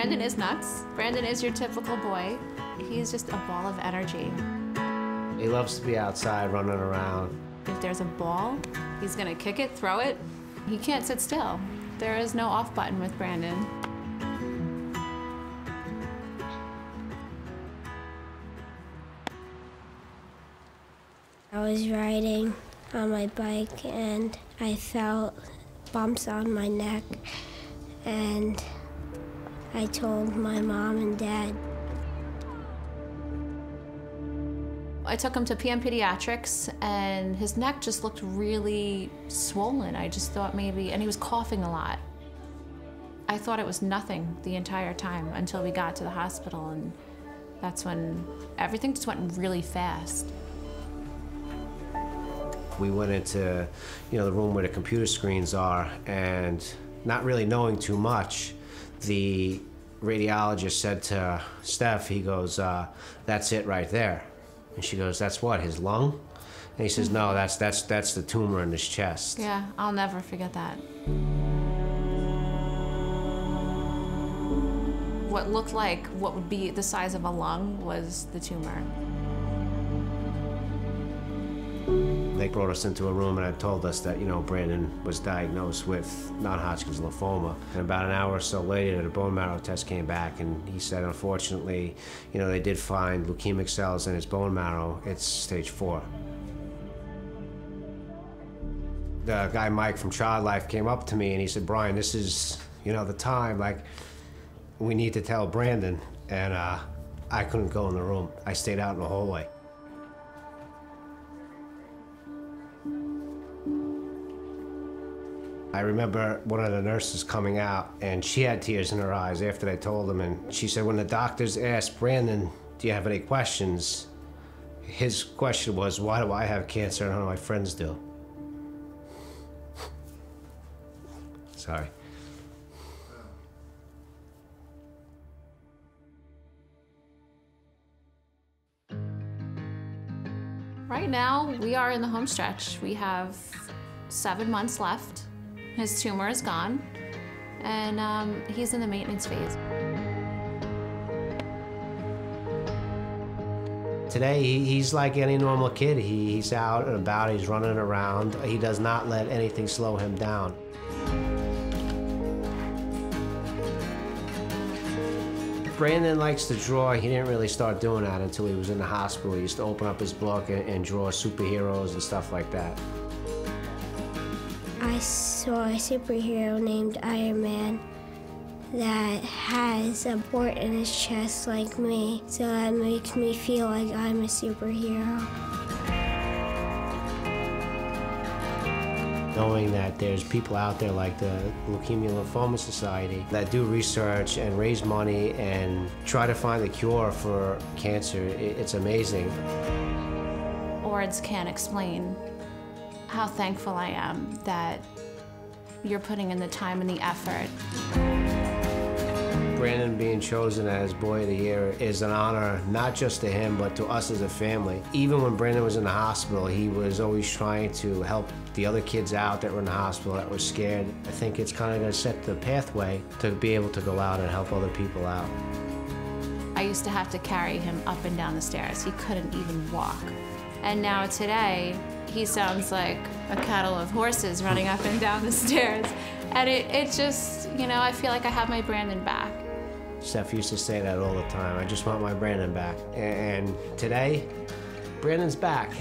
Brandon is nuts. Brandon is your typical boy. He's just a ball of energy. He loves to be outside running around. If there's a ball, he's gonna kick it, throw it. He can't sit still. There is no off button with Brandon. I was riding on my bike and I felt bumps on my neck, and I told my mom and dad. I took him to PM Pediatrics and his neck just looked really swollen. I just thought maybe, and he was coughing a lot. I thought it was nothing the entire time until we got to the hospital, and that's when everything just went really fast. We went into, the room where the computer screens are, and not really knowing too much, the radiologist said to Steph, he goes, "That's it right there." And she goes, "That's what, his lung?" And he says, "No, that's the tumor in his chest." Yeah, I'll never forget that. What looked like what would be the size of a lung was the tumor. They brought us into a room and had told us that, Brandon was diagnosed with non-Hodgkin's lymphoma. And about an hour or so later, the bone marrow test came back, and he said, unfortunately, they did find leukemic cells in his bone marrow. It's stage 4. The guy, Mike, from Child Life came up to me and he said, "Brian, this is, the time, we need to tell Brandon." And I couldn't go in the room. I stayed out in the hallway. I remember one of the nurses coming out, and she had tears in her eyes after they told him, and she said, when the doctors asked Brandon, "Do you have any questions?" his question was, "Why do I have cancer and none of my friends do?" Sorry. Right now, we are in the home stretch. We have 7 months left. His tumor is gone, and he's in the maintenance phase. Today, he's like any normal kid. He's out and about, he's running around. He does not let anything slow him down. Brandon likes to draw. He didn't really start doing that until he was in the hospital. He used to open up his book and draw superheroes and stuff like that. I saw a superhero named Ironman that has a port in his chest like me, so that makes me feel like I'm a superhero. Knowing that there's people out there like the Leukemia and Lymphoma Society that do research and raise money and try to find a cure for cancer, it's amazing. Words can't explain how thankful I am that you're putting in the time and the effort. Brandon being chosen as Boy of the Year is an honor, not just to him, but to us as a family. Even when Brandon was in the hospital, he was always trying to help the other kids out that were in the hospital that were scared. I think it's kind of going to set the pathway to be able to go out and help other people out. I used to have to carry him up and down the stairs. He couldn't even walk. And now today, he sounds like a cattle of horses running up and down the stairs. And it just, I feel like I have my Brandon back. Steph used to say that all the time. I just want my Brandon back. And today, Brandon's back.